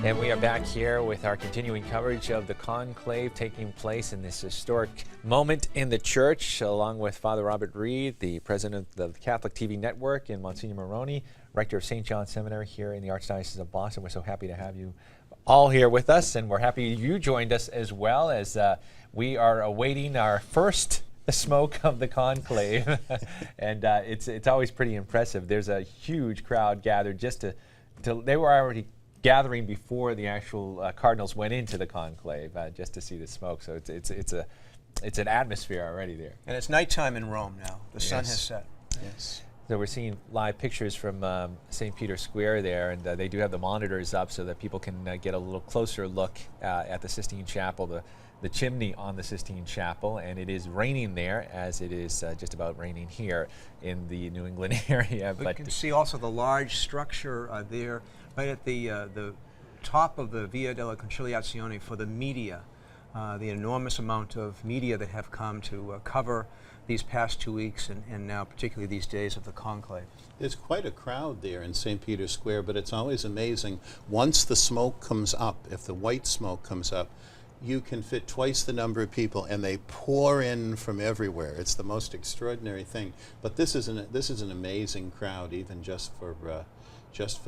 And we are back here with our continuing coverage of the conclave taking place in this historic moment in the church, along with Father Robert Reed, the president of the CatholicTV network, and Monsignor Maroney, rector of St. John's Seminary here in the Archdiocese of Boston. We're so happy to have you all here with us, and we're happy you joined us as well, as we are awaiting our first smoke of the conclave. And it's always pretty impressive. There's a huge crowd gathered just to they were already gathering before the actual cardinals went into the conclave, just to see the smoke. So it's an atmosphere already there. And it's nighttime in Rome now. The sun has set. Yes. So we're seeing live pictures from St. Peter's Square there, and they do have the monitors up so that people can get a little closer look at the Sistine Chapel, the chimney on the Sistine Chapel. And it is raining there, as it is just about raining here in the New England area. But you can see also the large structure there, right at the top of the Via della Conciliazione for the media, the enormous amount of media that have come to cover these past 2 weeks and now particularly these days of the conclave. There's quite a crowd there in St. Peter's Square, but it's always amazing. Once the smoke comes up, if the white smoke comes up, you can fit twice the number of people, and they pour in from everywhere. It's the most extraordinary thing. But this is an amazing crowd, even just for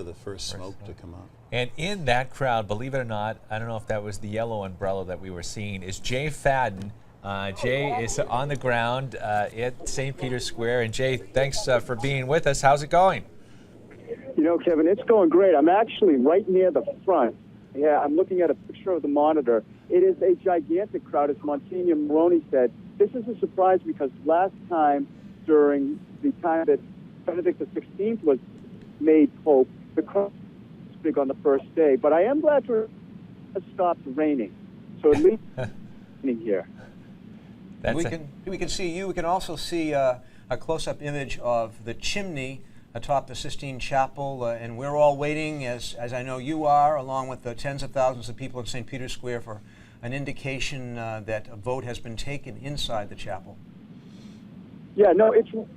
the first smoke to come up. And in that crowd, believe it or not, I don't know if that was the yellow umbrella that we were seeing, is Jay Fadden. Jay is on the ground at St. Peter's Square. And Jay, thanks for being with us. How's it going? You know, Kevin, it's going great. I'm actually right near the front. Yeah, I'm looking at a picture of the monitor. It is a gigantic crowd, as Monsignor Maroney said. This is a surprise because last time, during the time that Benedict XVI was made Pope, the crowd was big on the first day. But I am glad to have stopped raining. So at least raining here. We can see you. We can also see a close-up image of the chimney atop the Sistine Chapel, and we're all waiting, as I know you are, along with the tens of thousands of people in St. Peter's Square, for an indication that a vote has been taken inside the chapel. Yeah, no, it's in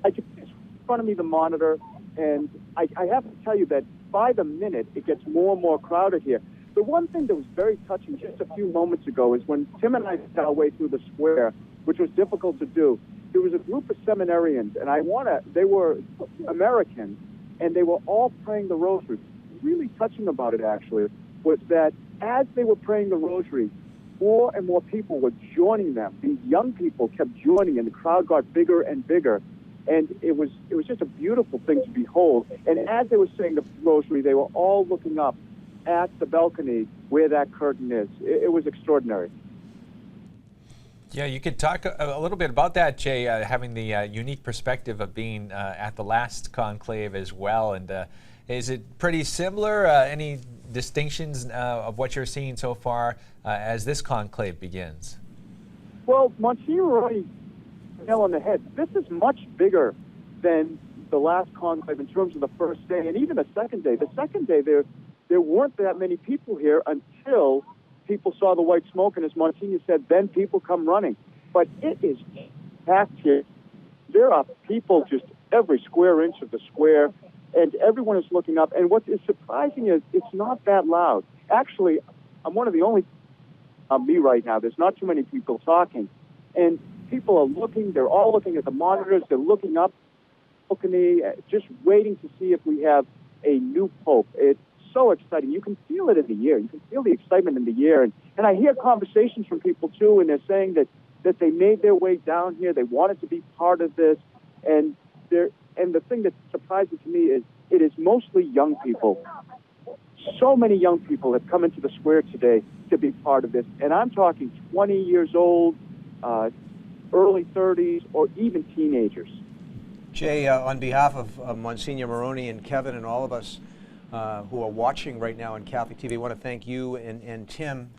front of me, the monitor, and I have to tell you that by the minute it gets more and more crowded here. The one thing that was very touching just a few moments ago is when Tim and I made our way through the square, which was difficult to do. There was a group of seminarians, and they were Americans, and they were all praying the rosary. Really touching about it, actually, was that as they were praying the rosary, more and more people were joining them. These young people kept joining, and the crowd got bigger and bigger. And it was just a beautiful thing to behold. And as they were saying the rosary, they were all looking up at the balcony where that curtain is. It was extraordinary. Yeah, you could talk a little bit about that, Jay, having the unique perspective of being at the last conclave as well. And is it pretty similar? Any distinctions of what you're seeing so far as this conclave begins? Well, Monsignor already nail on the head. This is much bigger than the last conclave in terms of the first day and even the second day. The second day, there weren't that many people here until people saw the white smoke, and as Monsignor said, then people come running. But it is packed here. There are people just every square inch of the square, and everyone is looking up. And what is surprising is it's not that loud. Actually, I'm one of the only me right now. There's not too many people talking. And people are looking. They're all looking at the monitors. They're looking up, just waiting to see if we have a new pope. It's so exciting. You can feel it in the air. You can feel the excitement in the air. And I hear conversations from people, too, and they're saying that they made their way down here. They wanted to be part of this. And the thing that surprises me is it is mostly young people. So many young people have come into the square today to be part of this. And I'm talking 20 years old, early 30s, or even teenagers. Jay, on behalf of Monsignor Maroney and Kevin and all of us who are watching right now on Catholic TV, I want to thank you and Tim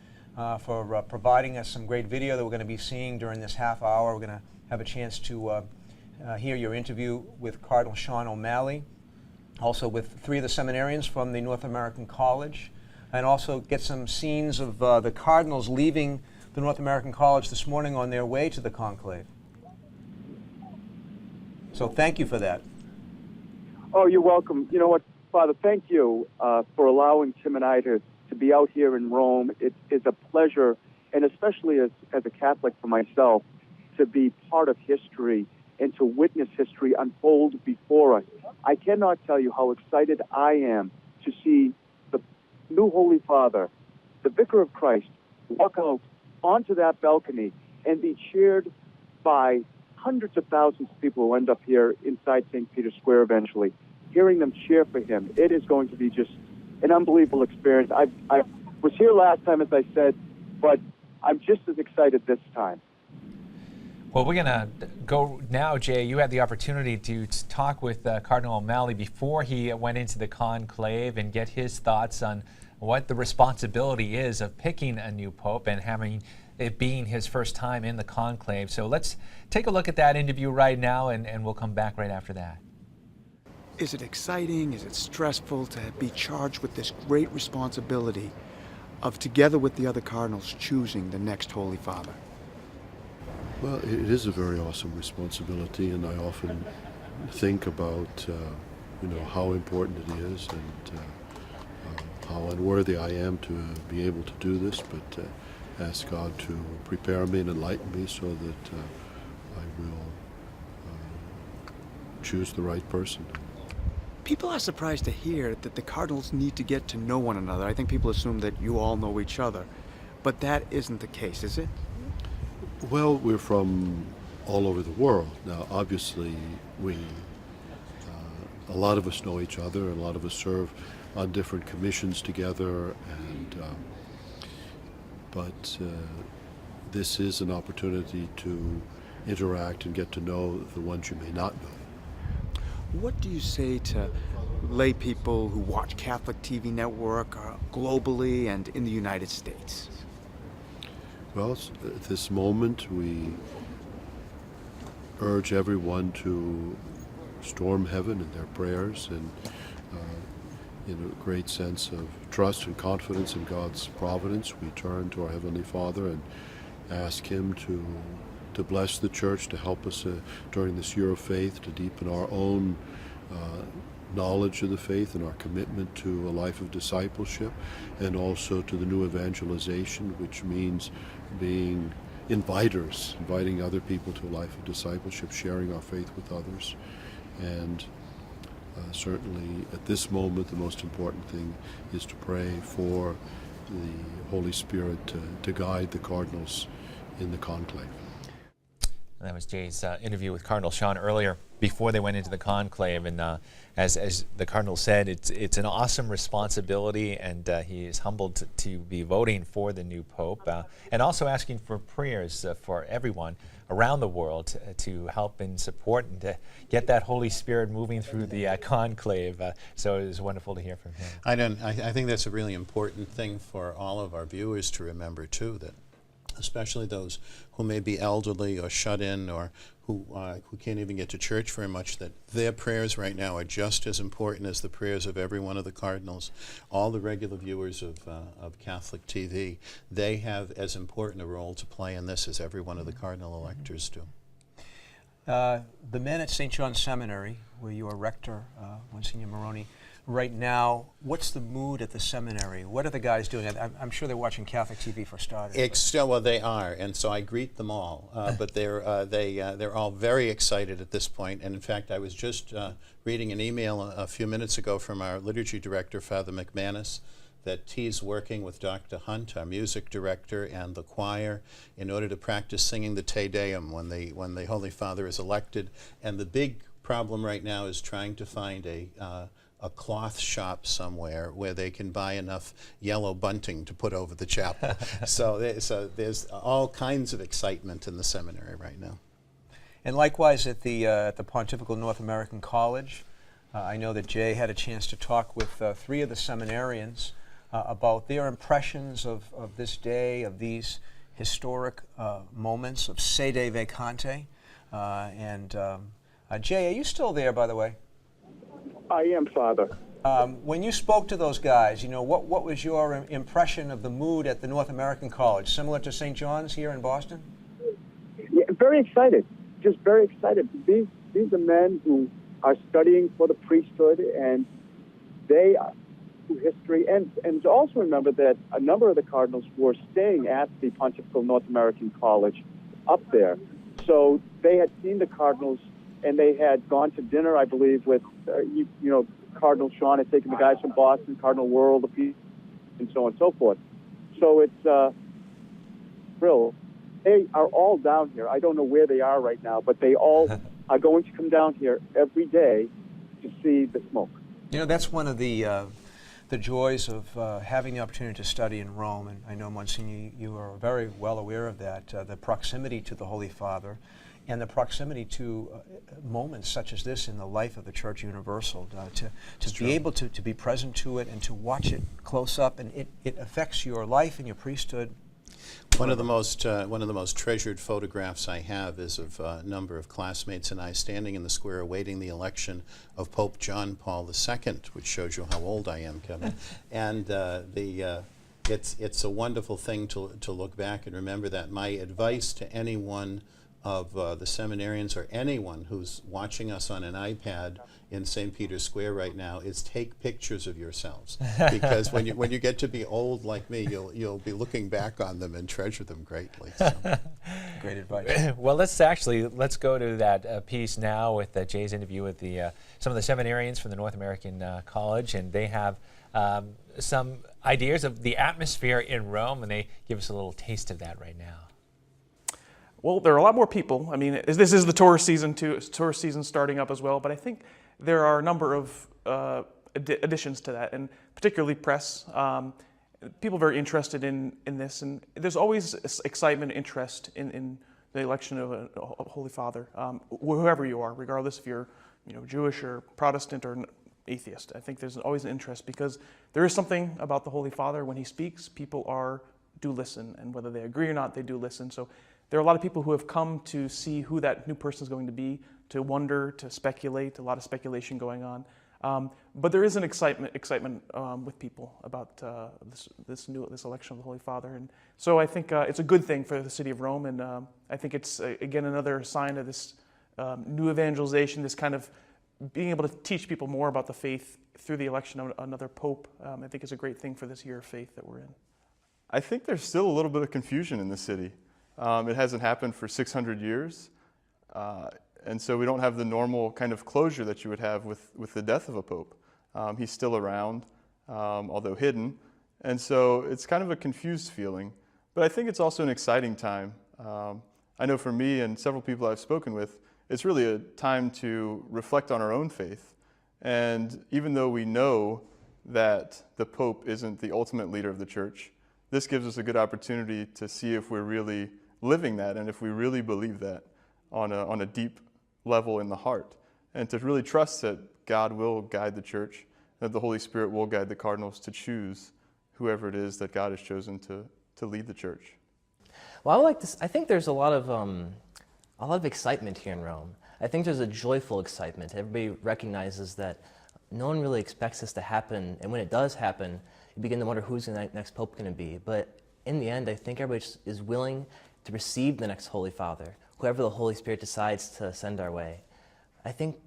for providing us some great video that we're going to be seeing during this half hour. We're going to have a chance to hear your interview with Cardinal Sean O'Malley, also with 3 of the seminarians from the North American College, and also get some scenes of the cardinals leaving the North American College this morning on their way to the conclave. So thank you for that. Oh, you're welcome. You know what, Father, thank you for allowing Tim and I to to be out here in Rome. It is a pleasure, and especially as a Catholic for myself, to be part of history and to witness history unfold before us. I cannot tell you how excited I am to see the new Holy Father, the Vicar of Christ, walk out onto that balcony and be cheered by hundreds of thousands of people who end up here inside St. Peter's Square eventually. Hearing them cheer for him, it is going to be just an unbelievable experience. I was here last time, as I said, but I'm just as excited this time. Well, we're going to go now, Jay. You had the opportunity to talk with Cardinal O'Malley before he went into the conclave and get his thoughts on what the responsibility is of picking a new pope and having it being his first time in the conclave. So let's take a look at that interview right now, and we'll come back right after that. Is it exciting? Is it stressful to be charged with this great responsibility of, together with the other cardinals, choosing the next Holy Father? Well, it is a very awesome responsibility, and I often think about, how important it is and how unworthy I am to be able to do this, but ask God to prepare me and enlighten me so that I will choose the right person. People are surprised to hear that the cardinals need to get to know one another. I think people assume that you all know each other, but that isn't the case, is it? Well, we're from all over the world. Now, obviously, a lot of us know each other, and a lot of us serve on different commissions together, but this is an opportunity to interact and get to know the ones you may not know. What do you say to lay people who watch Catholic TV network globally and in the United States? Well, at this moment, we urge everyone to storm heaven in their prayers and in a great sense of trust and confidence in God's providence. We turn to our Heavenly Father and ask Him to bless the Church, to help us during this year of faith, to deepen our own knowledge of the faith and our commitment to a life of discipleship, and also to the new evangelization, which means being inviters, inviting other people to a life of discipleship, sharing our faith with others. And certainly at this moment, the most important thing is to pray for the Holy Spirit to guide the cardinals in the conclave. And that was Jay's interview with Cardinal Sean earlier before they went into the conclave. And as the Cardinal said, it's an awesome responsibility, and he is humbled to be voting for the new Pope, and also asking for prayers for everyone around the world to help and support and to get that Holy Spirit moving through the conclave. So it was wonderful to hear from him. I think that's a really important thing for all of our viewers to remember too, that especially those who may be elderly or shut in or who can't even get to church very much, that their prayers right now are just as important as the prayers of every one of the cardinals. All the regular viewers of Catholic TV, they have as important a role to play in this as every one of the cardinal electors do. The men at St. John's Seminary, where you are rector, Monsignor Moroni, right now, what's the mood at the seminary? What are the guys doing? I'm sure they're watching Catholic TV for starters. Well, they are, and so I greet them all. But they're all very excited at this point. And in fact, I was just reading an email a few minutes ago from our liturgy director, Father McManus, that he's working with Dr. Hunt, our music director, and the choir in order to practice singing the Te Deum when the Holy Father is elected. And the big problem right now is trying to find a cloth shop somewhere where they can buy enough yellow bunting to put over the chapel. so there's all kinds of excitement in the seminary right now. And likewise at the Pontifical North American College, I know that Jay had a chance to talk with 3 of the seminarians about their impressions of this day, of these historic moments of sede vacante. Jay, are you still there, by the way? I am, Father. When you spoke to those guys, what was your impression of the mood at the North American College? Similar to St. John's here in Boston? Yeah, very excited. Just very excited. These are men who are studying for the priesthood, and they through history, and to also remember that a number of the cardinals were staying at the Pontifical North American College up there. So they had seen the cardinals, and they had gone to dinner, I believe, with, Cardinal Sean had taken the guys from Boston, Cardinal World, and so on and so forth. So it's real. They are all down here. I don't know where they are right now, but they all are going to come down here every day to see the smoke. That's one of the joys of having the opportunity to study in Rome, and I know, Monsignor, you are very well aware of that, the proximity to the Holy Father and the proximity to moments such as this in the life of the Church Universal, to be able to be present to it and to watch it close up, and it affects your life and your priesthood. One of the most treasured photographs I have is of a number of classmates and I standing in the square awaiting the election of Pope John Paul II, which shows you how old I am, Kevin. And it's a wonderful thing to look back and remember that. My advice to anyone of the seminarians or anyone who's watching us on an iPad in St. Peter's Square right now is take pictures of yourselves, because when you get to be old like me, you'll be looking back on them and treasure them greatly. So. Great advice. Well, let's go to that piece now with Jay's interview with some of the seminarians from the North American College, and they have some ideas of the atmosphere in Rome, and they give us a little taste of that right now. Well, there are a lot more people. I mean, this is the tourist season too. It's tourist season starting up as well. But I think there are a number of additions to that, and particularly press. People very interested in this, and there's always excitement, interest in the election of a Holy Father, whoever you are, regardless if you're Jewish or Protestant or atheist. I think there's always an interest because there is something about the Holy Father. When he speaks, people do listen, and whether they agree or not, they do listen. So there are a lot of people who have come to see who that new person is going to be, to wonder, to speculate, a lot of speculation going on. But there is an excitement with people about this election of the Holy Father. And so I think it's a good thing for the city of Rome, and I think it's, again, another sign of this new evangelization, this kind of being able to teach people more about the faith through the election of another pope. I think is a great thing for this year of faith that we're in. I think there's still a little bit of confusion in the city. It hasn't happened for 600 years, and so we don't have the normal kind of closure that you would have with the death of a pope. He's still around, although hidden, and so it's kind of a confused feeling. But I think it's also an exciting time. I know for me and several people I've spoken with, it's really a time to reflect on our own faith. And even though we know that the Pope isn't the ultimate leader of the Church, this gives us a good opportunity to see if we're really living that and if we really believe that on a deep level in the heart, and to really trust that God will guide the Church, that the Holy Spirit will guide the cardinals to choose whoever it is that God has chosen to lead the Church. Well, I think there's a lot of excitement here in Rome. I think there's a joyful excitement. Everybody recognizes that no one really expects this to happen, and when it does happen, you begin to wonder who's the next pope going to be. But in the end, I think everybody is willing to receive the next Holy Father, whoever the Holy Spirit decides to send our way. I think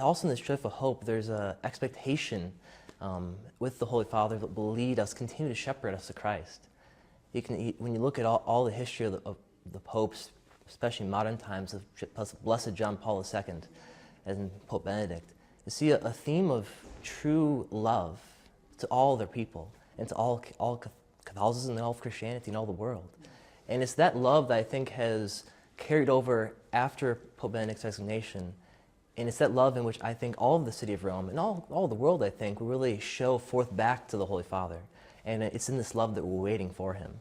also in this joyful hope, there's an expectation with the Holy Father that will lead us, continue to shepherd us to Christ. When you look at all the history of the popes, especially in modern times, of Blessed John Paul II and Pope Benedict, you see a theme of true love to all their people and to all Catholicism and all of Christianity and all the world. And it's that love that I think has carried over after Pope Benedict's resignation. And it's that love in which I think all of the city of Rome and all the world, I think, will really show forth back to the Holy Father. And it's in this love that we're waiting for him.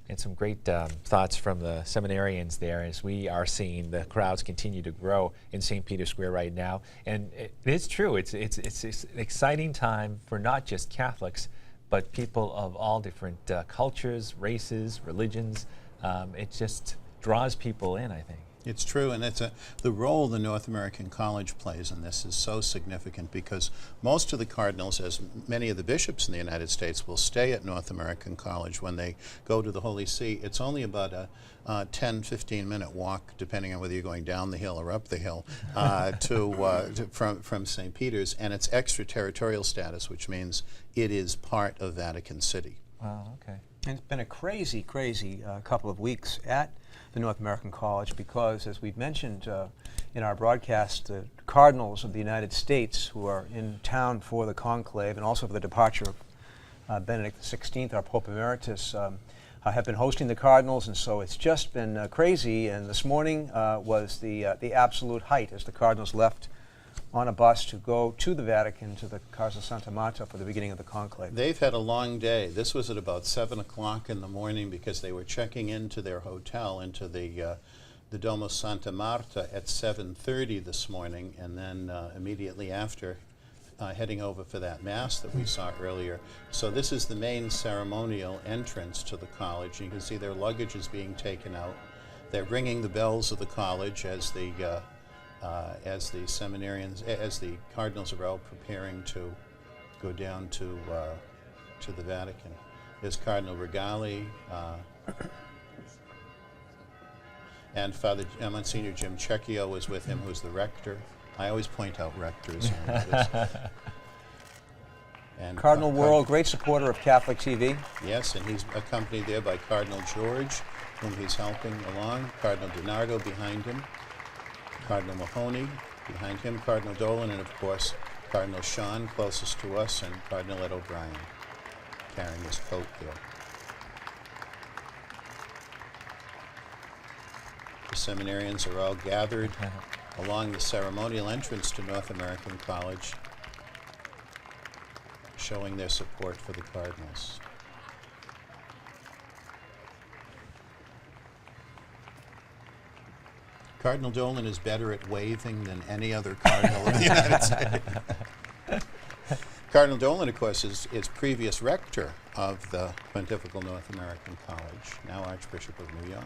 And some great thoughts from the seminarians there as we are seeing the crowds continue to grow in St. Peter's Square right now. And it is true, it's an exciting time for not just Catholics, but people of all different cultures, races, religions. It just draws people in, I think. It's true, and the role the North American College plays in this is so significant because most of the cardinals, as many of the bishops in the United States, will stay at North American College when they go to the Holy See. It's only about a 10, 15-minute walk, depending on whether you're going down the hill or up the hill, from St. Peter's, and it's extraterritorial status, which means it is part of Vatican City. Wow, okay. And it's been a crazy, crazy couple of weeks at the North American College because, as we've mentioned in our broadcast, the cardinals of the United States who are in town for the conclave and also for the departure of Benedict XVI, our Pope Emeritus, have been hosting the cardinals, and so it's just been crazy. And this morning was the absolute height as the cardinals left on a bus to go to the Vatican, to the Casa Santa Marta for the beginning of the conclave. They've had a long day. This was at about 7 o'clock in the morning because they were checking into their hotel, into the Domo Santa Marta at 7:30 this morning, and then immediately after heading over for that Mass that we saw earlier. So this is the main ceremonial entrance to the college. You can see their luggage is being taken out. They're ringing the bells of the college as the seminarians, as the cardinals are out preparing to go down to the Vatican. There's Cardinal Regali and Father Monsignor Jim Cecchio was with him, who's the rector. I always point out rectors. And Cardinal World, great supporter of Catholic TV. Yes, and he's accompanied there by Cardinal George, whom he's helping along. Cardinal DiNardo behind him. Cardinal Mahoney behind him, Cardinal Dolan, and of course Cardinal Sean closest to us, and Cardinal Ed O'Brien carrying his coat there. The seminarians are all gathered along the ceremonial entrance to North American College, showing their support for the cardinals. Cardinal Dolan is better at waving than any other cardinal of the United States. Cardinal Dolan, of course, is previous rector of the Pontifical North American College, now Archbishop of New York.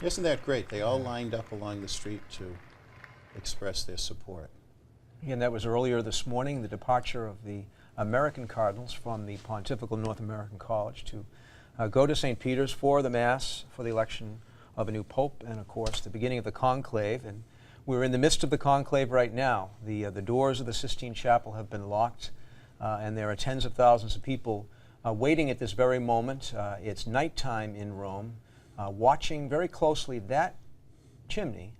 Isn't that great? They all lined up along the street to express their support. Again, that was earlier this morning, the departure of the American cardinals from the Pontifical North American College to go to St. Peter's for the Mass, for the election of a new pope, and of course the beginning of the conclave. And we're in the midst of the conclave right now. The doors of the Sistine Chapel have been locked, and there are tens of thousands of people waiting at this very moment. It's nighttime in Rome, watching very closely that chimney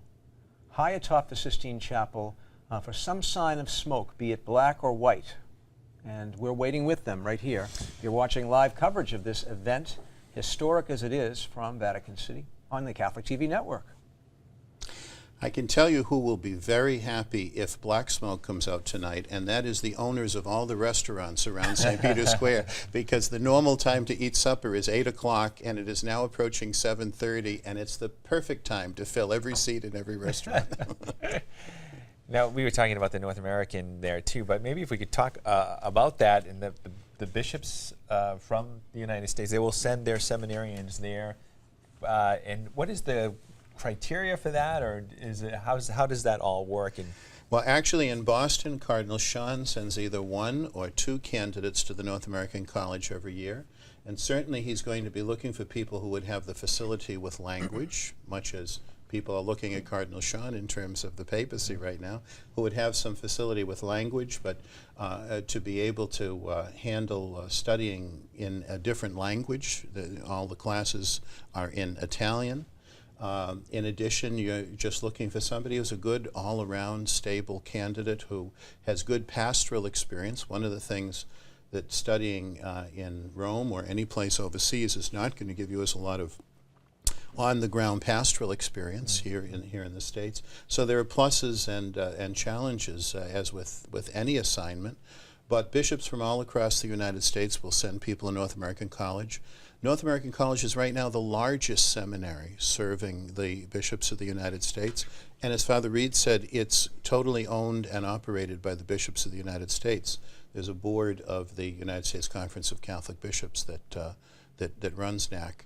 high atop the Sistine Chapel for some sign of smoke, be it black or white. And we're waiting with them right here. You're watching live coverage of this event, historic as it is, from Vatican City on the Catholic TV network. I can tell you who will be very happy if black smoke comes out tonight, and that is the owners of all the restaurants around St. Peter's Square, because the normal time to eat supper is 8 o'clock, and it is now approaching 7:30, and it's the perfect time to fill every seat in every restaurant. Now, we were talking about the North American there too, but maybe if we could talk about that, and the bishops from the United States, they will send their seminarians there. And what is the criteria for that, or is it how does that all work? And well, actually, in Boston, Cardinal Sean sends either 1 or 2 candidates to the North American College every year, and certainly he's going to be looking for people who would have the facility with language, much as people are looking at Cardinal Sean in terms of the papacy right now, who would have some facility with language, but to be able to handle studying in a different language. All the classes are in Italian. In addition, you're just looking for somebody who's a good all-around stable candidate who has good pastoral experience. One of the things that studying in Rome or any place overseas is not going to give you is a lot of on-the-ground pastoral experience here in the States. So there are pluses and challenges, as with any assignment. But bishops from all across the United States will send people to North American College. North American College is right now the largest seminary serving the bishops of the United States. And as Father Reed said, it's totally owned and operated by the bishops of the United States. There's a board of the United States Conference of Catholic Bishops that runs NAC.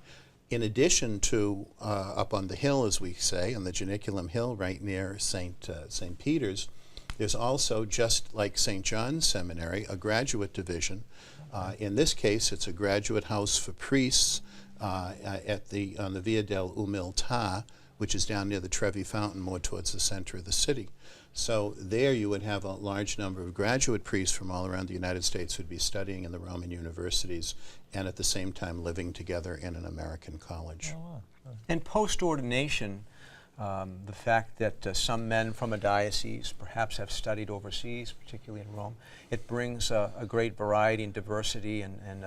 In addition to up on the hill, as we say, on the Janiculum Hill right near St. Peter's, there's also, just like St. John's Seminary, a graduate division. In this case, it's a graduate house for priests on the Via del Umiltà, which is down near the Trevi Fountain, more towards the center of the city. So there you would have a large number of graduate priests from all around the United States who'd be studying in the Roman universities and at the same time living together in an American college. Oh, wow. And post-ordination, the fact that some men from a diocese perhaps have studied overseas, particularly in Rome, it brings a great variety and diversity and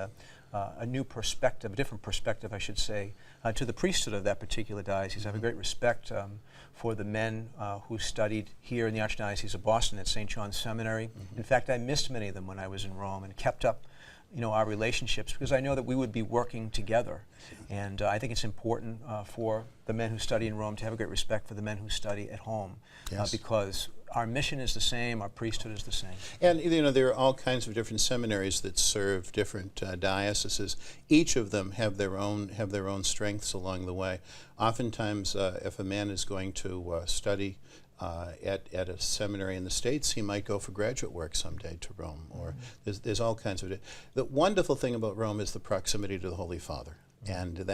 a new perspective, a different perspective, I should say, to the priesthood of that particular diocese. I have a great respect for the men who studied here in the Archdiocese of Boston at St. John's Seminary. In fact, I missed many of them when I was in Rome and kept up our relationships because I know that we would be working together. And I think it's important for the men who study in Rome to have a great respect for the men who study at home. Yes. Because our mission is the same, our priesthood is the same. And there are all kinds of different seminaries that serve different dioceses. Each of them have their own strengths along the way. Oftentimes, if a man is going to study at a seminary in the States, he might go for graduate work someday to Rome. Or there's all kinds of. The wonderful thing about Rome is the proximity to the Holy Father. And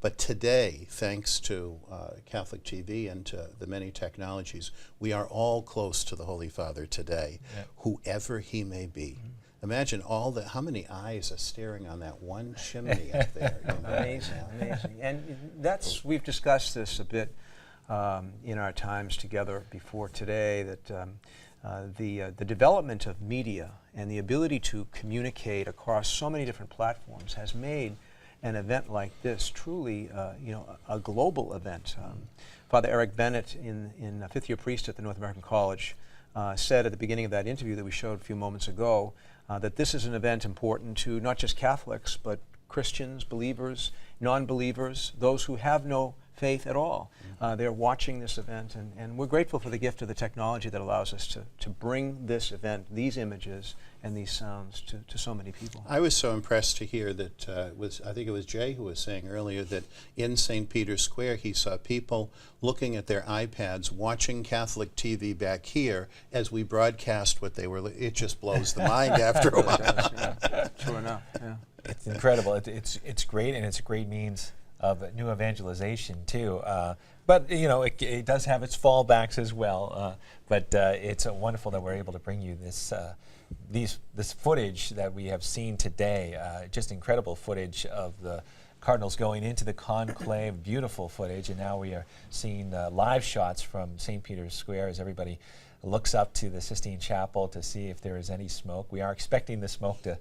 but today, thanks to Catholic TV and to the many technologies, we are all close to the Holy Father today, whoever he may be. Imagine how many eyes are staring on that one chimney up there. Amazing, amazing. And we've discussed this a bit in our times together before today, that the development of media and the ability to communicate across so many different platforms has made an event like this truly, a global event. Father Eric Bennett, in fifth year priest at the North American College, said at the beginning of that interview that we showed a few moments ago that this is an event important to not just Catholics, but Christians, believers, non-believers, those who have no faith at all. They're watching this event, and we're grateful for the gift of the technology that allows us to bring this event, these images and these sounds to so many people. I was so impressed to hear that, I think it was Jay who was saying earlier that in St. Peter's Square he saw people looking at their iPads, watching Catholic TV back here as we broadcast what they were. It just blows the mind after a while. True enough, yeah. It's incredible. It's great, and it's a great means of new evangelization too. But it does have its fallbacks as well. But it's wonderful that we're able to bring you this footage that we have seen today. Just incredible footage of the cardinals going into the conclave. Beautiful footage, and now we are seeing live shots from St. Peter's Square as everybody looks up to the Sistine Chapel to see if there is any smoke. We are expecting the smoke to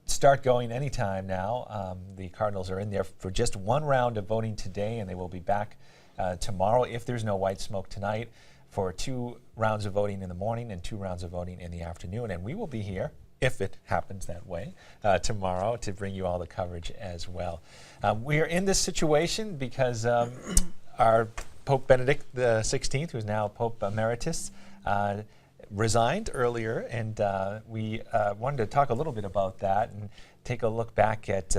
start going anytime now. The cardinals are in there for just one round of voting today, and they will be back tomorrow, if there's no white smoke tonight, for 2 rounds of voting in the morning and 2 rounds of voting in the afternoon. And we will be here, if it happens that way, tomorrow to bring you all the coverage as well. We are in this situation because our Pope Benedict XVI, who is now Pope Emeritus, resigned earlier, and we wanted to talk a little bit about that and take a look back at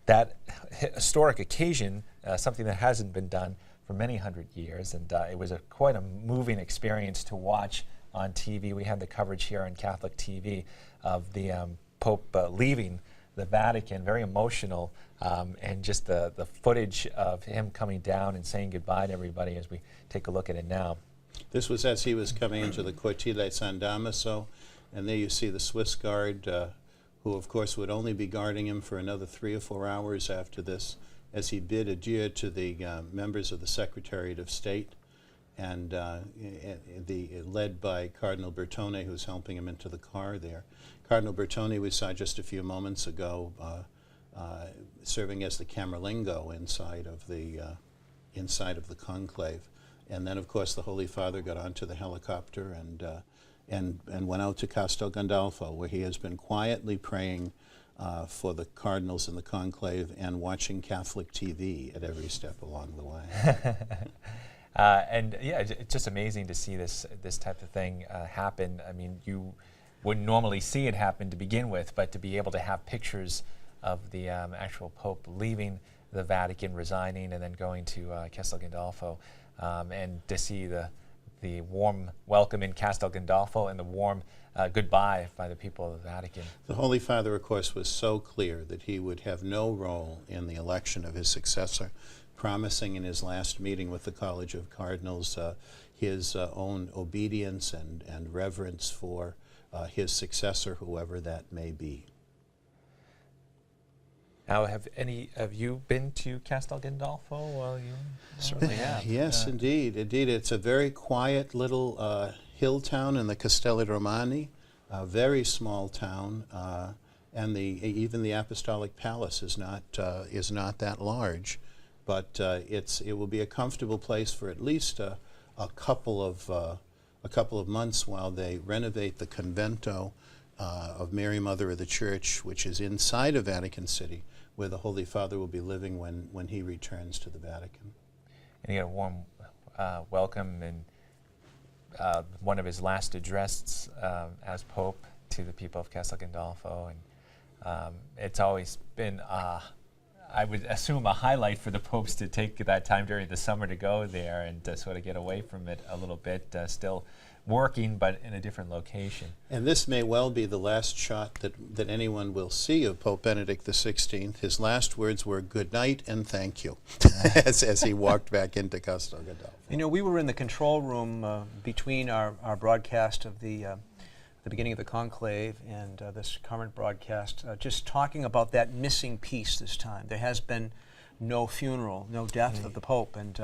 that historic occasion, something that hasn't been done for many hundred years, and it was quite a moving experience to watch on TV. We had the coverage here on Catholic TV of the Pope leaving the Vatican, very emotional, and just the footage of him coming down and saying goodbye to everybody as we take a look at it now. This was as he was coming into the Cortile San Damaso, and there you see the Swiss guard, who of course would only be guarding him for another 3 or 4 hours after this, as he bid adieu to the members of the Secretariat of State, and led by Cardinal Bertone, who's helping him into the car there. Cardinal Bertone we saw just a few moments ago serving as the camerlengo inside of the conclave. And then, of course, the Holy Father got onto the helicopter and went out to Castel Gandolfo, where he has been quietly praying for the cardinals in the conclave and watching Catholic TV at every step along the way. And yeah, it's just amazing to see this type of thing happen. I mean, you wouldn't normally see it happen to begin with, but to be able to have pictures of the actual Pope leaving the Vatican, resigning and then going to Castel Gandolfo, and to see the warm welcome in Castel Gandolfo and the warm goodbye by the people of the Vatican. The Holy Father, of course, was so clear that he would have no role in the election of his successor, promising in his last meeting with the College of Cardinals his own obedience and reverence for his successor, whoever that may be. Now, have any of you been to Castel Gandolfo? Well, you certainly have. Yes, indeed. Indeed, it's a very quiet little hill town in the Castelli Romani, a very small town, and even the Apostolic Palace is not that large, but it will be a comfortable place for at least a couple of months while they renovate the convento of Mary, Mother of the Church, which is inside of Vatican City, where the Holy Father will be living when he returns to the Vatican. And he had a warm welcome in one of his last addresses as Pope to the people of Castel Gandolfo, and it's always been, I would assume, a highlight for the popes to take that time during the summer to go there and to sort of get away from it a little bit, still working, but in a different location. And this may well be the last shot that anyone will see of Pope Benedict XVI. His last words were "good night and thank you," as he walked back into Castel Gandolfo. You know, we were in the control room between our broadcast of the beginning of the conclave and this current broadcast, just talking about that missing piece this time. There has been no funeral, no death of the Pope, and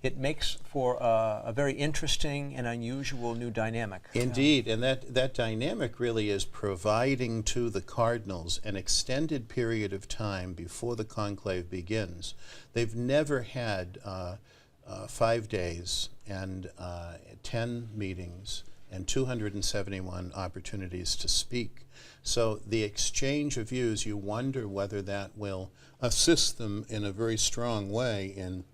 it makes for a very interesting and unusual new dynamic. Indeed, and that dynamic really is providing to the cardinals an extended period of time before the conclave begins. They've never had 5 days and 10 meetings and 271 opportunities to speak. So the exchange of views, you wonder whether that will assist them in a very strong way in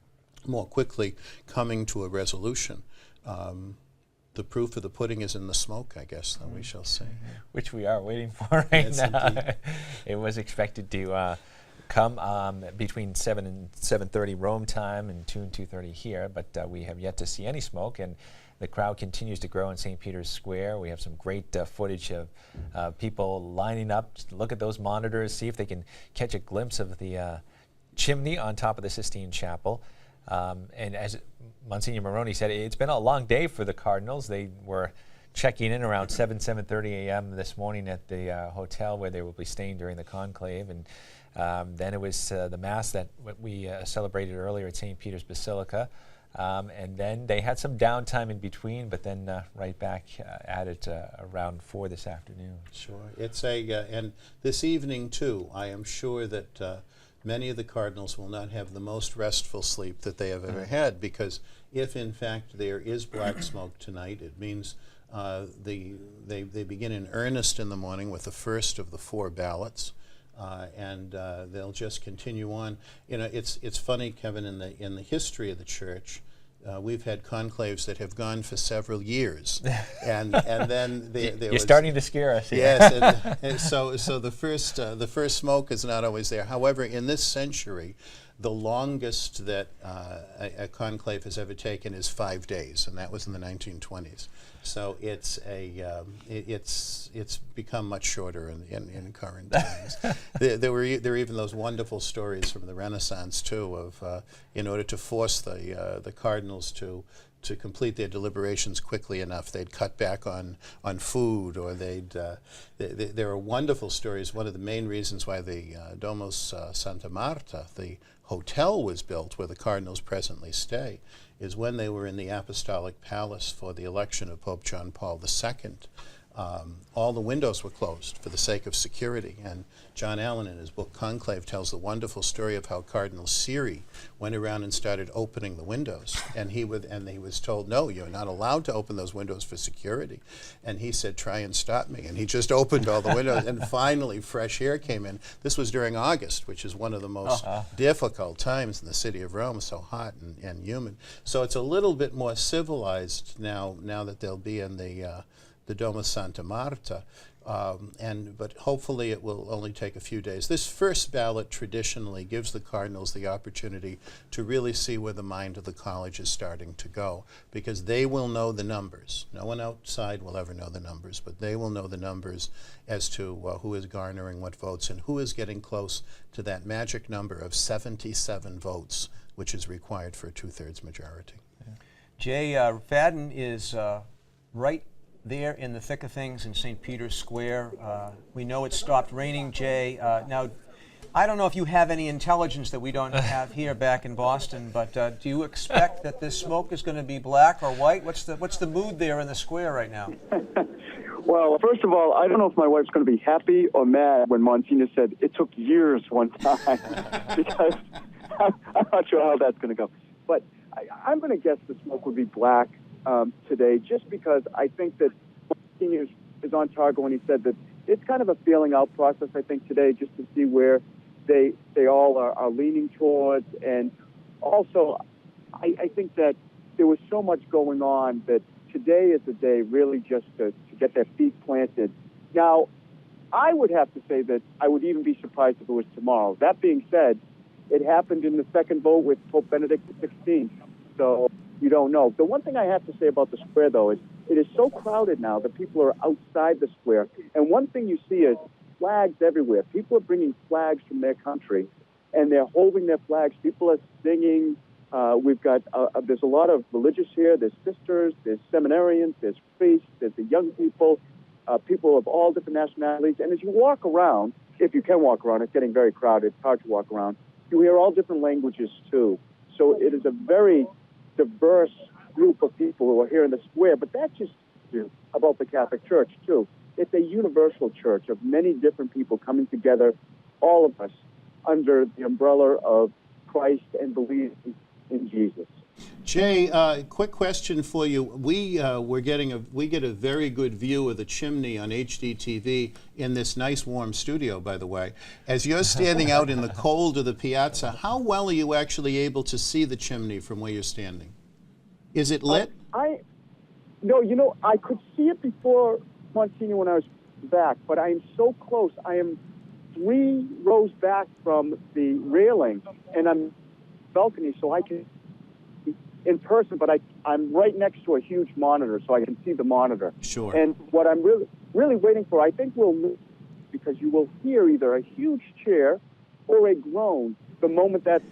more quickly coming to a resolution. The proof of the pudding is in the smoke, I guess, we shall say. Which we are waiting for right Yes, now. indeed. It was expected to come between 7 and 7:30 Rome time and 2 and 2:30 here, but we have yet to see any smoke, and the crowd continues to grow in St. Peter's Square. We have some great footage of people lining up to look at those monitors, see if they can catch a glimpse of the chimney on top of the Sistine Chapel. And as Monsignor Moroni said, it's been a long day for the Cardinals. They were checking in around 7:30 a.m. this morning at the hotel where they will be staying during the conclave. And then it was the Mass that we celebrated earlier at St. Peter's Basilica. And then they had some downtime in between, but then right back at it around 4 this afternoon. Sure. It's and this evening too, I am sure that many of the cardinals will not have the most restful sleep that they have ever had, because if in fact there is black smoke tonight, it means they begin in earnest in the morning with the first of the 4 ballots. And they'll just continue on. You know, it's funny, Kevin. In the history of the Church, we've had conclaves that have gone for several years, and then You're starting to scare us here. Yes, and so the first smoke is not always there. However, in this century, the longest that a conclave has ever taken is 5 days, and that was in the 1920s. So it's become much shorter in current times. There were even those wonderful stories from the Renaissance too of in order to force the cardinals to complete their deliberations quickly enough, they'd cut back on food, or there are wonderful stories. One of the main reasons why the Domus Santa Marta, the hotel, was built where the cardinals presently stay, is when they were in the Apostolic Palace for the election of Pope John Paul II. All the windows were closed for the sake of security, and John Allen in his book Conclave tells the wonderful story of how Cardinal Siri went around and started opening the windows, and he was told, no, you're not allowed to open those windows for security, and he said, try and stop me, and he just opened all the windows, and finally fresh air came in. This was during August, which is one of the most difficult times in the city of Rome, so hot and humid. So it's a little bit more civilized now that they'll be in the the Dome of Santa Marta. But hopefully it will only take a few days. This first ballot traditionally gives the cardinals the opportunity to really see where the mind of the college is starting to go, because they will know the numbers. No one outside will ever know the numbers, but they will know the numbers as to who is garnering what votes and who is getting close to that magic number of 77 votes, which is required for a 2/3 majority. Yeah. Jay, Fadden is right there in the thick of things in St. Peter's Square. We know it stopped raining, Jay. Now, I don't know if you have any intelligence that we don't have here back in Boston, but do you expect that this smoke is going to be black or white? What's the mood there in the square right now? Well, first of all, I don't know if my wife's going to be happy or mad when Monsignor said it took years one time, because I'm not sure how that's going to go. But I'm going to guess the smoke would be black today, just because I think that Monsignor is on target when he said that it's kind of a feeling out process, I think, today, just to see where they all are leaning towards. And also, I think that there was so much going on that today is a day really just to get their feet planted. Now, I would have to say that I would even be surprised if it was tomorrow. That being said, it happened in the second vote with Pope Benedict XVI, so you don't know. The one thing I have to say about the square, though, is it is so crowded now that people are outside the square. And one thing you see is flags everywhere. People are bringing flags from their country, and they're holding their flags. People are singing. We've got, there's a lot of religious here. There's sisters, there's seminarians, there's priests, there's the young people, people of all different nationalities. And as you walk around, if you can walk around, it's getting very crowded, it's hard to walk around, you hear all different languages too. So it is a very diverse group of people who are here in the square, but that just about the Catholic Church too. It's a universal church of many different people coming together, all of us, under the umbrella of Christ and believing in Jesus. Jay, quick question for you. We get a very good view of the chimney on HDTV in this nice warm studio, by the way. As you're standing out in the cold of the piazza, how well are you actually able to see the chimney from where you're standing? Is it lit? No, I could see it before Monsignor when I was back, but I am so close. I am 3 rows back from the railing, and I'm balcony, so I can in person, but I'm right next to a huge monitor, so I can see the monitor. Sure. And what I'm really waiting for, I think we'll, because you will hear either a huge cheer or a groan the moment that.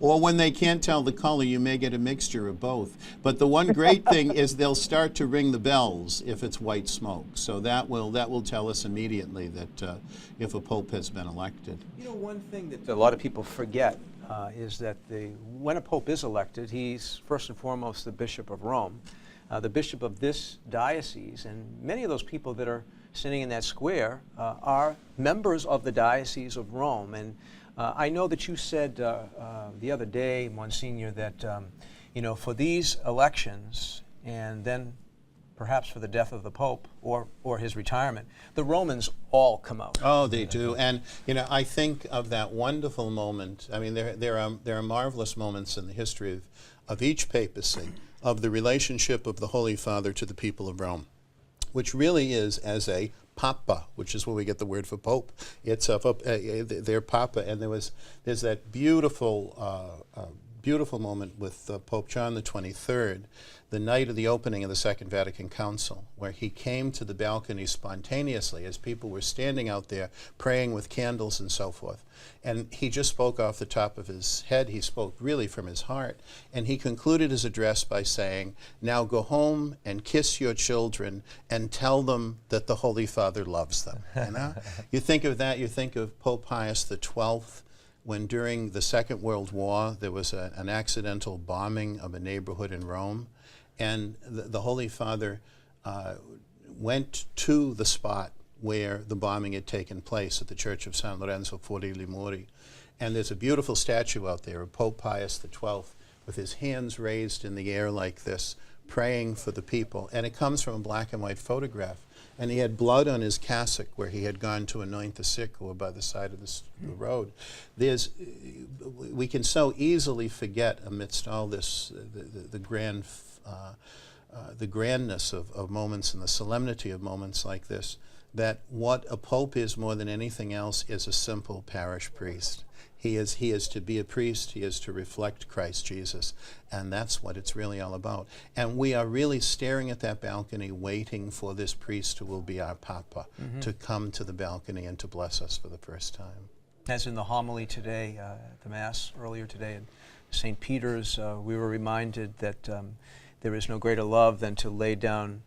Or when they can't tell the color, you may get a mixture of both. But the one great thing is they'll start to ring the bells if it's white smoke. So that will tell us immediately that if a pope has been elected. You know, one thing that a lot of people forget is that when a pope is elected, he's first and foremost the Bishop of Rome, the bishop of this diocese, and many of those people that are sitting in that square are members of the Diocese of Rome. And I know that you said the other day, Monsignor, that for these elections and then perhaps for the death of the Pope or his retirement, the Romans all come out. Oh, they do. And I think of that wonderful moment. I mean, there are marvelous moments in the history of each papacy, of the relationship of the Holy Father to the people of Rome, which really is as a Papa, which is where we get the word for Pope. It's their Papa, and there's that beautiful moment with Pope John the 23rd, the night of the opening of the Second Vatican Council, where he came to the balcony spontaneously as people were standing out there praying with candles and so forth. And he just spoke off the top of his head. He spoke really from his heart. And he concluded his address by saying, "Now go home and kiss your children and tell them that the Holy Father loves them." You think of that, you think of Pope Pius XII, when during the Second World War there was an accidental bombing of a neighborhood in Rome, and the Holy Father went to the spot where the bombing had taken place at the Church of San Lorenzo fuori i Muri. And there's a beautiful statue out there of Pope Pius XII with his hands raised in the air like this, praying for the people. And it comes from a black and white photograph. And he had blood on his cassock where he had gone to anoint the sick who were by the side of the road. We can so easily forget amidst all this, the grand the grandness of moments and the solemnity of moments like this, that what a pope is more than anything else is a simple parish priest. He is to be a priest, he is to reflect Christ Jesus, and that's what it's really all about. And we are really staring at that balcony waiting for this priest who will be our Papa to come to the balcony and to bless us for the first time. As in the homily today, the Mass earlier today in St. Peter's, we were reminded that there is no greater love than to lay down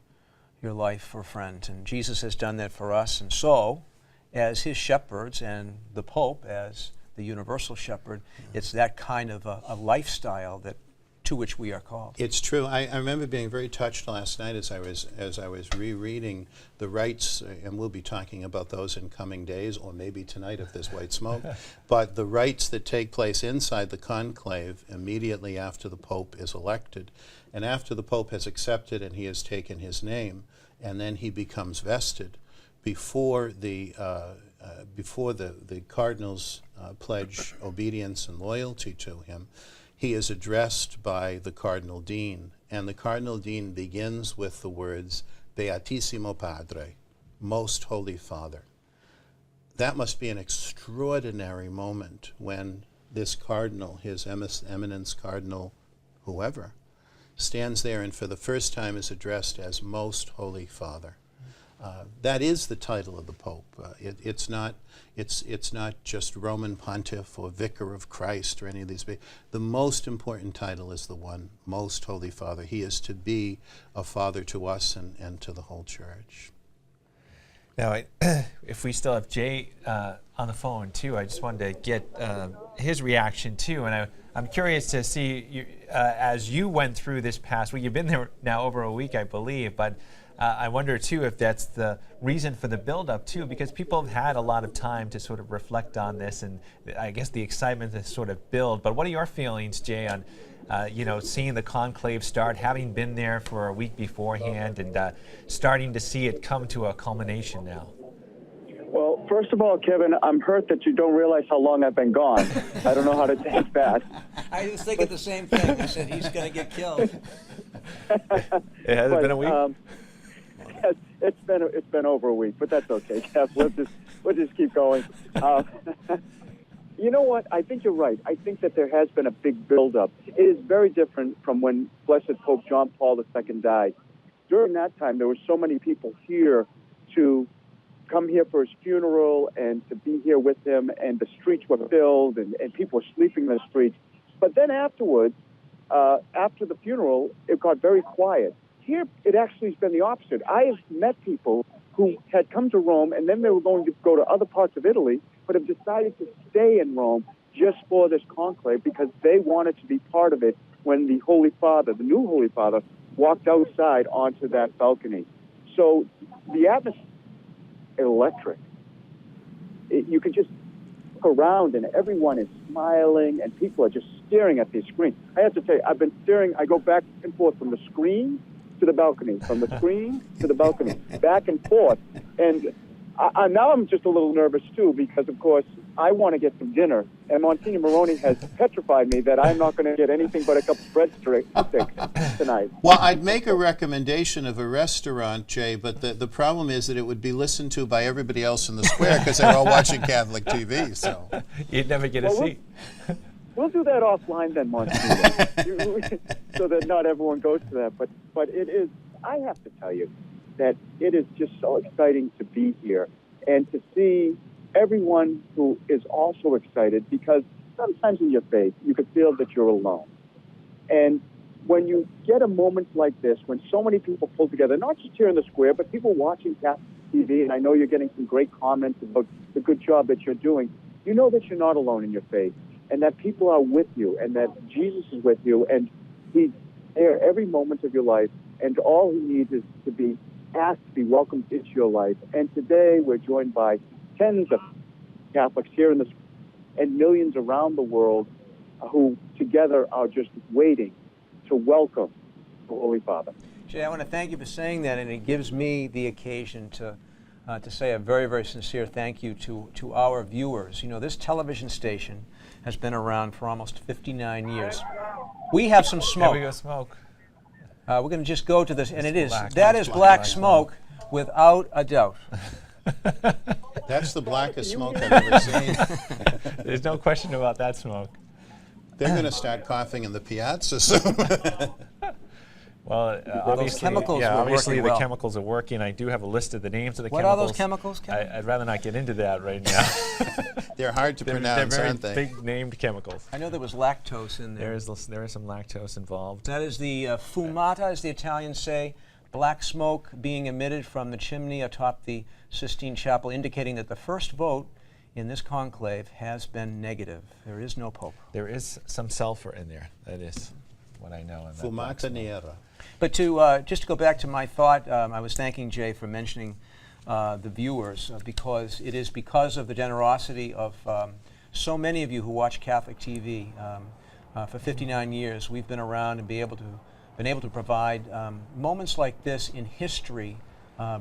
your life for a friend. And Jesus has done that for us. And so, as his shepherds and the Pope as the universal shepherd, it's that kind of a lifestyle that to which we are called. It's true. I remember being very touched last night as I was rereading the rites, and we'll be talking about those in coming days, or maybe tonight if there's white smoke, but the rites that take place inside the conclave immediately after the Pope is elected, and after the Pope has accepted and he has taken his name, and then he becomes vested, before the cardinals pledge obedience and loyalty to him, he is addressed by the Cardinal Dean, and the Cardinal Dean begins with the words, Beatissimo Padre, Most Holy Father. That must be an extraordinary moment when this cardinal, His Eminence Cardinal whoever, stands there and for the first time is addressed as Most Holy Father. That is the title of the Pope. It's not just Roman Pontiff or Vicar of Christ or any of these. The most important title is the one, Most Holy Father. He is to be a father to us and to the whole Church. Now, if we still have Jay on the phone too, I just wanted to get his reaction too, and I'm curious to see as you went through this past week. You've been there now over a week, I believe, but. I wonder, too, if that's the reason for the build-up, too, because people have had a lot of time to sort of reflect on this and I guess the excitement to sort of build. But what are your feelings, Jay, on, seeing the conclave start, having been there for a week beforehand and starting to see it come to a culmination now? Well, first of all, Kevin, I'm hurt that you don't realize how long I've been gone. I don't know how to take that. I was thinking the same thing. I said, he's going to get killed. It hasn't been a week? It's been over a week, but that's okay, Kev. We'll just keep going. You know what? I think you're right. I think that there has been a big buildup. It is very different from when Blessed Pope John Paul II died. During that time, there were so many people here to come here for his funeral and to be here with him, and the streets were filled and people were sleeping in the streets. But then afterwards, after the funeral, it got very quiet. Here, it actually has been the opposite. I have met people who had come to Rome, and then they were going to go to other parts of Italy, but have decided to stay in Rome just for this conclave because they wanted to be part of it when the Holy Father, the new Holy Father, walked outside onto that balcony. So the atmosphere is electric. You can just look around, and everyone is smiling, and people are just staring at these screens. I have to tell you, I've been staring. I go back and forth from the screen to the balcony, from the screen to the balcony, back and forth. And now I'm just a little nervous, too, because, of course, I want to get some dinner. And Monsignor Moroni has petrified me that I'm not going to get anything but a couple of breadsticks tonight. Well, I'd make a recommendation of a restaurant, Jay, but the problem is that it would be listened to by everybody else in the square because they're all watching Catholic TV. So you'd never get a seat. We'll do that offline then, Monsignor, so that not everyone goes to that. But it is, I have to tell you, that it is just so exciting to be here and to see everyone who is also excited, because sometimes in your faith, you can feel that you're alone. And when you get a moment like this, when so many people pull together, not just here in the square, but people watching Catholic TV, and I know you're getting some great comments about the good job that you're doing, you know that you're not alone in your faith, and that people are with you, and that Jesus is with you, and he's there every moment of your life, and all he needs is to be asked to be welcomed into your life. And today we're joined by tens of Catholics here in the and millions around the world who together are just waiting to welcome the Holy Father. Jay, I want to thank you for saying that, and it gives me the occasion to say a very, very sincere thank you to our viewers. You know, this television station has been around for almost 59 years. We have some smoke. Here we go, smoke. We're going to just go to this, and it is. black. That is black smoke, without a doubt. That's the blackest smoke I've ever seen. There's no question about that smoke. They're going to start coughing in the piazza soon. Well, obviously, chemicals yeah, were obviously working the well. chemicals are working. I do have a list of the names of the What chemicals. are those chemicals, Kevin? I'd rather not get into that right now. They're hard to They're pronounce, very aren't they? big named chemicals. I know there was lactose in there. There is some lactose involved. That is the fumata, as the Italians say, black smoke being emitted from the chimney atop the Sistine Chapel, indicating that the first vote in this conclave has been negative. There is no pope. There is some sulfur in there. That is what I know. In that black Fumata smoke. nera. But to just to go back to my thought, I was thanking Jay for mentioning the viewers because it is because of the generosity of so many of you who watch Catholic TV. For 59 years, we've been around and been able to provide moments like this in history,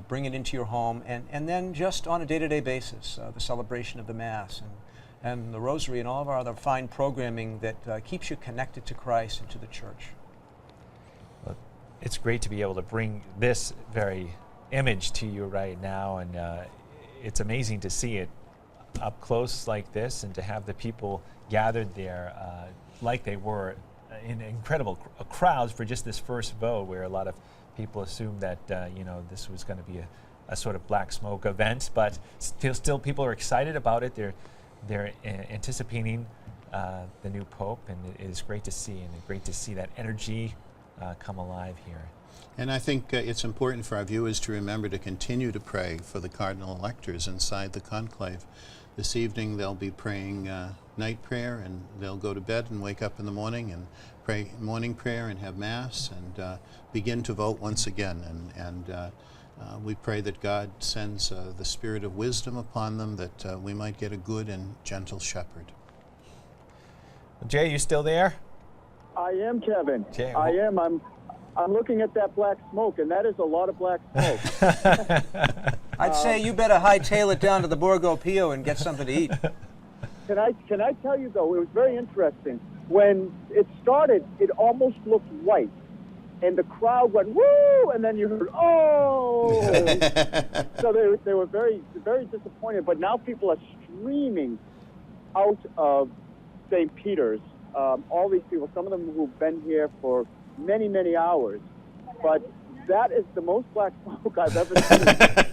bring it into your home, and then just on a day-to-day basis, the celebration of the Mass and the Rosary and all of our other fine programming that keeps you connected to Christ and to the Church. It's great to be able to bring this very image to you right now, and it's amazing to see it up close like this, and to have the people gathered there like they were in incredible crowds for just this first vote, where a lot of people assumed that this was going to be a sort of black smoke event, but still people are excited about it. They're anticipating the new pope, and it is great to see, and great to see that energy come alive here. And I think it's important for our viewers to remember to continue to pray for the cardinal electors inside the conclave. This evening they'll be praying night prayer, and they'll go to bed and wake up in the morning and pray morning prayer and have Mass and begin to vote once again. And we pray that God sends the spirit of wisdom upon them, that we might get a good and gentle shepherd. Jay, you still there? I am, Kevin. Jay, I am. I'm looking at that black smoke, and that is a lot of black smoke. I'd say you better hightail it down to the Borgo Pio and get something to eat. Can I tell you, though, it was very interesting. When it started, it almost looked white, and the crowd went, woo, and then you heard, oh! So they were very, very disappointed, but now people are streaming out of St. Peter's. All these people, some of them who've been here for many, many hours, but that is the most black smoke I've ever seen.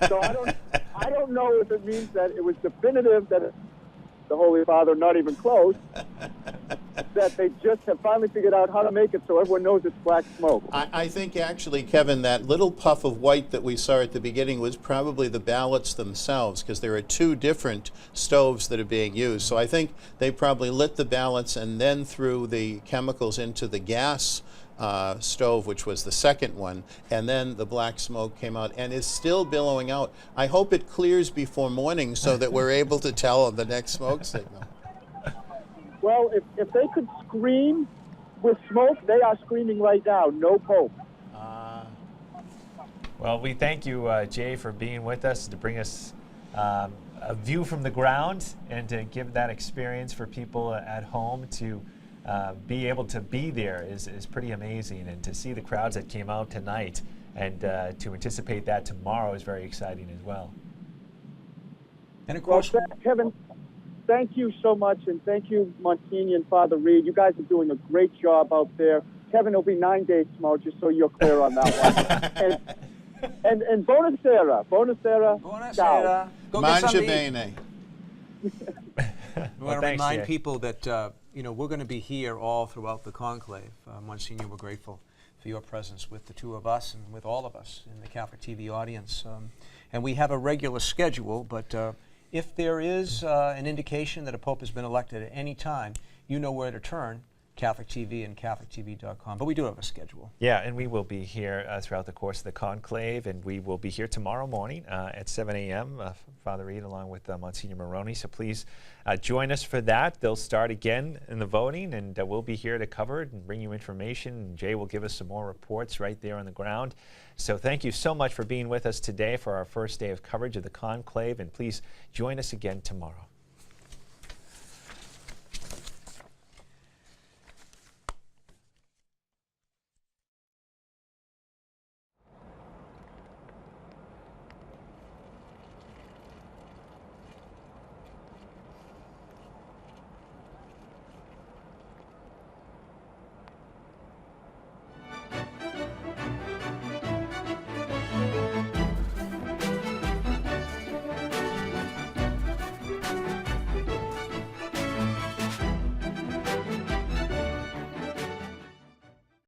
So I don't know if it means that it was definitive that the Holy Father, not even close, that they just have finally figured out how to make it so everyone knows it's black smoke. I think actually, Kevin, that little puff of white that we saw at the beginning was probably the ballots themselves, because there are two different stoves that are being used. So I think they probably lit the ballots and then threw the chemicals into the gas stove, which was the second one, and then the black smoke came out and is still billowing out. I hope it clears before morning so that we're able to tell on the next smoke signal. Well, if they could scream with smoke, they are screaming right now, no Pope. Well, we thank you, Jay, for being with us to bring us a view from the ground and to give that experience for people at home to be able to be there is pretty amazing, and to see the crowds that came out tonight and to anticipate that tomorrow is very exciting as well. And of course, Kevin, thank you so much, and thank you, Monsignor and Father Reed. You guys are doing a great job out there. Kevin, it'll be 9 days tomorrow, just so you're clear on that one. and buonasera. buonasera. Go get Mangia something to eat. bene. We want to thanks, remind Jay. people that we're going to be here all throughout the conclave. Monsignor, we're grateful for your presence with the two of us and with all of us in the Catholic TV audience. And we have a regular schedule, but if there is an indication that a pope has been elected at any time, you know where to turn, Catholic TV and CatholicTV.com. But we do have a schedule. Yeah, and we will be here throughout the course of the conclave, and we will be here tomorrow morning at 7 a.m., Father Reed along with Monsignor Moroni. So please join us for that. They'll start again in the voting, and we'll be here to cover it and bring you information. And Jay will give us some more reports right there on the ground. So thank you so much for being with us today for our first day of coverage of the conclave, and please join us again tomorrow.